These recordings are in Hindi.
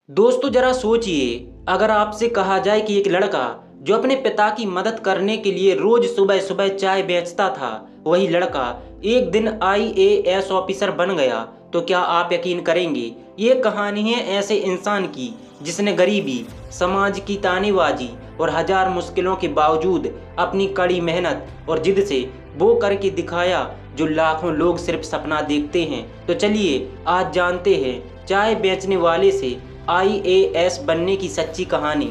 दोस्तों जरा सोचिए, अगर आपसे कहा जाए कि एक लड़का जो अपने पिता की मदद करने के लिए रोज सुबह सुबह चाय बेचता था, वही लड़का एक दिन आईएएस ऑफिसर बन गया, तो क्या आप यकीन करेंगे? ये कहानी है ऐसे इंसान की जिसने गरीबी, समाज की तानेबाजी और हजार मुश्किलों के बावजूद अपनी कड़ी मेहनत और जिद से वो करके दिखाया जो लाखों लोग सिर्फ सपना देखते हैं। तो चलिए आज जानते हैं चाय बेचने वाले से आईएएस बनने की सच्ची कहानी।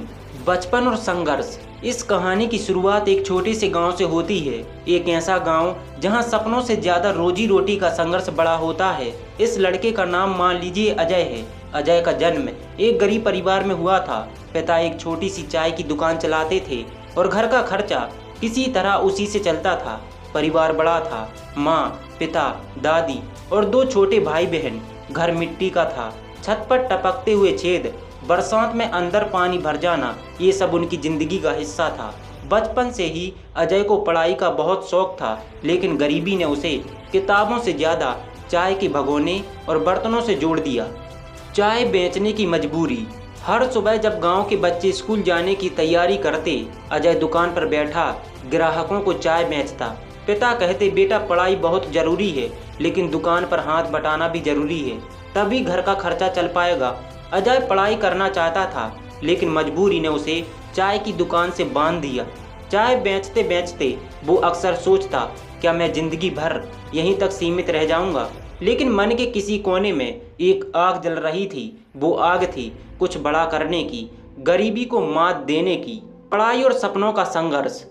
बचपन और संघर्ष। इस कहानी की शुरुआत एक छोटे से गांव से होती है, एक ऐसा गांव जहां सपनों से ज्यादा रोजी रोटी का संघर्ष बड़ा होता है। इस लड़के का नाम मान लीजिए अजय है। अजय का जन्म एक गरीब परिवार में हुआ था। पिता एक छोटी सी चाय की दुकान चलाते थे और घर का खर्चा किसी तरह उसी से चलता था। परिवार बड़ा था, माँ, पिता, दादी और दो छोटे भाई बहन। घर मिट्टी का था, छत पर टपकते हुए छेद, बरसात में अंदर पानी भर जाना, ये सब उनकी जिंदगी का हिस्सा था। बचपन से ही अजय को पढ़ाई का बहुत शौक था, लेकिन गरीबी ने उसे किताबों से ज़्यादा चाय के भगोने और बर्तनों से जोड़ दिया। चाय बेचने की मजबूरी। हर सुबह जब गांव के बच्चे स्कूल जाने की तैयारी करते, अजय दुकान पर बैठा ग्राहकों को चाय बेचता। पिता कहते, बेटा पढ़ाई बहुत ज़रूरी है, लेकिन दुकान पर हाथ बटाना भी ज़रूरी है, तभी घर का खर्चा चल पाएगा। अजय पढ़ाई करना चाहता था, लेकिन मजबूरी ने उसे चाय की दुकान से बांध दिया। चाय बेचते बेचते वो अक्सर सोचता, क्या मैं जिंदगी भर यहीं तक सीमित रह जाऊंगा? लेकिन मन के किसी कोने में एक आग जल रही थी। वो आग थी कुछ बड़ा करने की, गरीबी को मात देने की। पढ़ाई और सपनों का संघर्ष।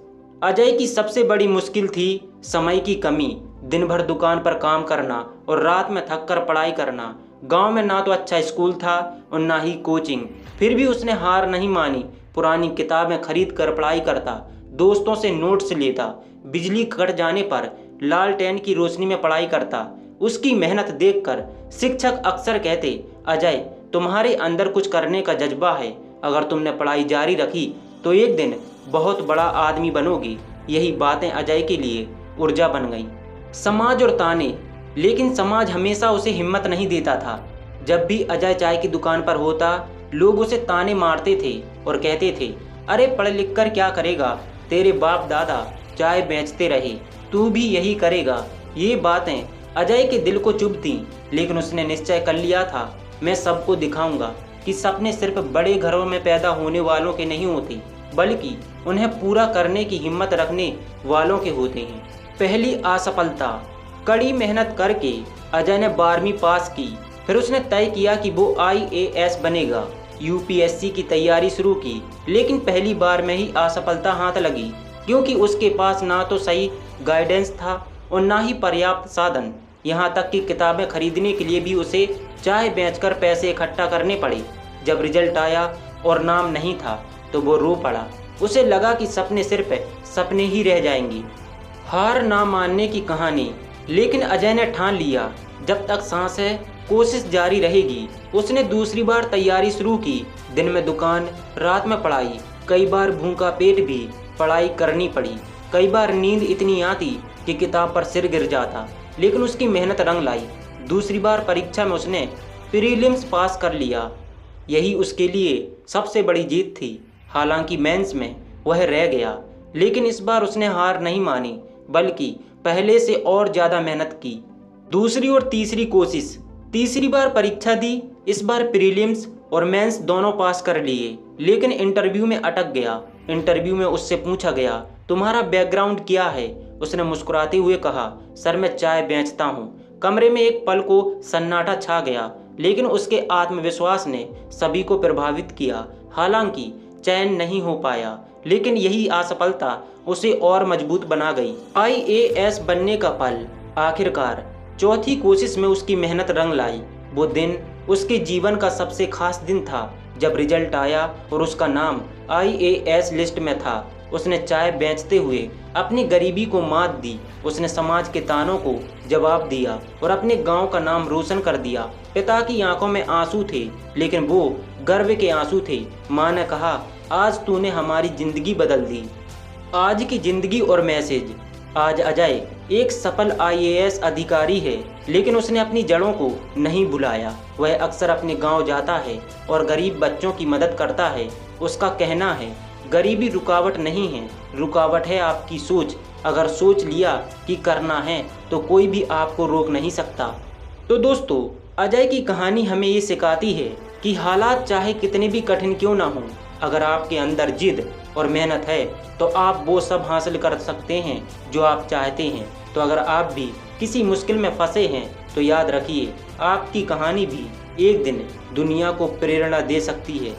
अजय की सबसे बड़ी मुश्किल थी समय की कमी। दिन भर दुकान पर काम करना और रात में थक कर पढ़ाई करना। गांव में ना तो अच्छा स्कूल था और ना ही कोचिंग, फिर भी उसने हार नहीं मानी। पुरानी किताबें खरीद कर पढ़ाई करता, दोस्तों से नोट्स लेता, बिजली कट जाने पर लालटेन की रोशनी में पढ़ाई करता। उसकी मेहनत देखकर शिक्षक अक्सर कहते, अजय तुम्हारे अंदर कुछ करने का जज्बा है, अगर तुमने पढ़ाई जारी रखी तो एक दिन बहुत बड़ा आदमी बनोगी। यही बातें अजय के लिए ऊर्जा बन गई। समाज और ताने। लेकिन समाज हमेशा उसे हिम्मत नहीं देता था। जब भी अजय चाय की दुकान पर होता, लोग उसे ताने मारते थे और कहते थे, अरे पढ़ लिख कर क्या करेगा, तेरे बाप दादा चाय बेचते रहे, तू भी यही करेगा। ये बातें अजय के दिल को चुभती, लेकिन उसने निश्चय कर लिया था, मैं सबको दिखाऊंगा कि सपने सिर्फ बड़े घरों में पैदा होने वालों के नहीं होते, बल्कि उन्हें पूरा करने की हिम्मत रखने वालों के होते हैं। पहली असफलता। कड़ी मेहनत करके अजय ने 12वीं पास की। फिर उसने तय किया कि वो आईएएस बनेगा। यूपीएससी की तैयारी शुरू की, लेकिन पहली बार में ही असफलता हाथ लगी, क्योंकि उसके पास ना तो सही गाइडेंस था और ना ही पर्याप्त साधन। यहाँ तक कि किताबें खरीदने के लिए भी उसे चाय बेचकर पैसे इकट्ठा करने पड़े। जब रिजल्ट आया और नाम नहीं था तो वो रो पड़ा। उसे लगा कि सपने सिर्फ सपने ही रह जाएंगे। हार ना मानने की कहानी। लेकिन अजय ने ठान लिया, जब तक सांस है कोशिश जारी रहेगी। उसने दूसरी बार तैयारी शुरू की। दिन में दुकान, रात में पढ़ाई। कई बार भूखा पेट भी पढ़ाई करनी पड़ी। कई बार नींद इतनी आती कि किताब पर सिर गिर जाता, लेकिन उसकी मेहनत रंग लाई। दूसरी बार परीक्षा में उसने प्रीलिम्स पास कर लिया। यही उसके लिए सबसे बड़ी जीत थी। हालांकि मेंस में वह रह गया, लेकिन इस बार उसने हार नहीं मानी, बल्कि पहले से और ज़्यादा मेहनत की। दूसरी और तीसरी कोशिश। तीसरी बार परीक्षा दी। इस बार प्रीलिम्स और मेंस दोनों पास कर लिए, लेकिन इंटरव्यू में अटक गया। इंटरव्यू में उससे पूछा गया, तुम्हारा बैकग्राउंड क्या है? उसने मुस्कुराते हुए कहा, सर मैं चाय बेचता हूँ। कमरे में एक पल को सन्नाटा छा गया, लेकिन उसके आत्मविश्वास ने सभी को प्रभावित किया। हालांकि चयन नहीं हो पाया, लेकिन यही असफलता उसे और मजबूत बना गई। आईएएस बनने का पल। आखिरकार चौथी कोशिश में उसकी मेहनत रंग लाई। वो दिन उसके जीवन का सबसे खास दिन था, जब रिजल्ट आया और उसका नाम आईएएस लिस्ट में था। उसने चाय बेचते हुए अपनी गरीबी को मात दी। उसने समाज के तानों को जवाब दिया और अपने गांव का नाम रोशन कर दिया। पिता की आंखों में आंसू थे, लेकिन वो गर्व के आंसू थे। माँ ने कहा, आज तूने हमारी जिंदगी बदल दी। आज की जिंदगी और मैसेज। आज अजय एक सफल आईएएस अधिकारी है, लेकिन उसने अपनी जड़ों को नहीं भुलाया। वह अक्सर अपने गांव जाता है और गरीब बच्चों की मदद करता है। उसका कहना है, गरीबी रुकावट नहीं है, रुकावट है आपकी सोच। अगर सोच लिया कि करना है तो कोई भी आपको रोक नहीं सकता। तो दोस्तों, अजय की कहानी हमें ये सिखाती है कि हालात चाहे कितने भी कठिन क्यों ना हों, अगर आपके अंदर जिद और मेहनत है तो आप वो सब हासिल कर सकते हैं जो आप चाहते हैं। तो अगर आप भी किसी मुश्किल में फंसे हैं तो याद रखिए, आपकी कहानी भी एक दिन दुनिया को प्रेरणा दे सकती है।